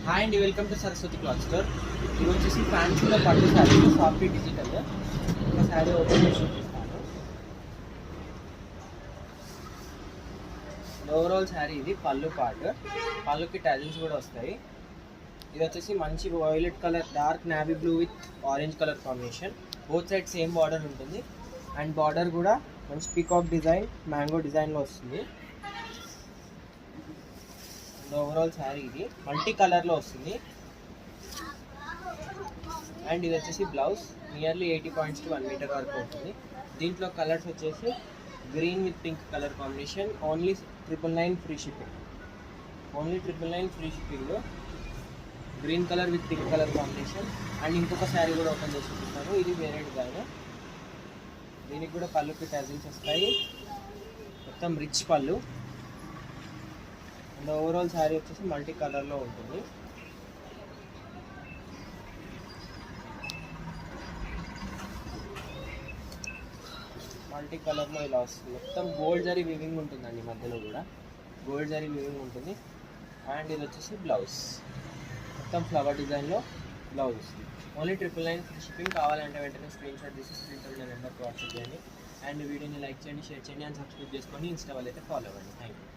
Hi అండి, welcome to Saraswati cloth store. ఇది వచ్చేసి ఫ్యాన్సీలో పట్టు శారీ, సాఫ్ట్ డిజిటల్. ఒక శారీ ఓపెన్ చేసి చూపిస్తాను. ఓవరాల్ శారీ ఇది పళ్ళు పార్ట్, పళ్ళుకి టజిల్స్ కూడా వస్తాయి. ఇది వచ్చేసి మంచి violet colour, dark navy blue with orange colour combination. Both side same border ఉంటుంది అండ్ బార్డర్ కూడా మంచి పీకాక్ డిజైన్, మ్యాంగో డిజైన్లో వస్తుంది. ఓవరాల్ శారీ ఇది మల్టీ కలర్లో వస్తుంది. అండ్ ఇది వచ్చేసి blouse nearly 80 points to 1 meter వరకు ఉంటుంది. దీంట్లో కలర్స్ వచ్చేసి green with pink colour combination. Only 999 free shipping. Only 999 free షిప్పింగ్లో green colour with pink colour combination. And ఇంకొక శారీ కూడా ఓపెన్ చేసి చూపిస్తాను. ఇది వేరే డిజైన్. దీనికి కూడా పళ్ళుకి టజిల్స్ వస్తాయి. మొత్తం రిచ్ పళ్ళు. అండ్ ఓవరాల్ శారీ వచ్చేసి మల్టీ కలర్లో ఉంటుంది. మల్టీ కలర్లో ఇలా వస్తుంది. మొత్తం గోల్డ్ జరీ వీవింగ్ ఉంటుందండి, మధ్యలో కూడా గోల్డ్ జరీ వీవింగ్ ఉంటుంది. అండ్ ఇది వచ్చేసి బ్లౌజ్ మొత్తం ఫ్లవర్ డిజైన్లో బ్లౌజ్ వస్తుంది. Only 999 free shipping. కావాలంటే వెంటనే స్క్రీన్ షాట్ తీసి స్క్రీన్ షాట్ నెంబర్కి వాట్సాప్ చేయండి. అండ్ వీడియోని లైక్ చేయండి, షేర్ చేయండి అండ్ సబ్స్క్రైబ్ చేసుకొని ఇన్స్టా వాళ్ళు అయితే ఫాలో అవ్వండి. Thank you.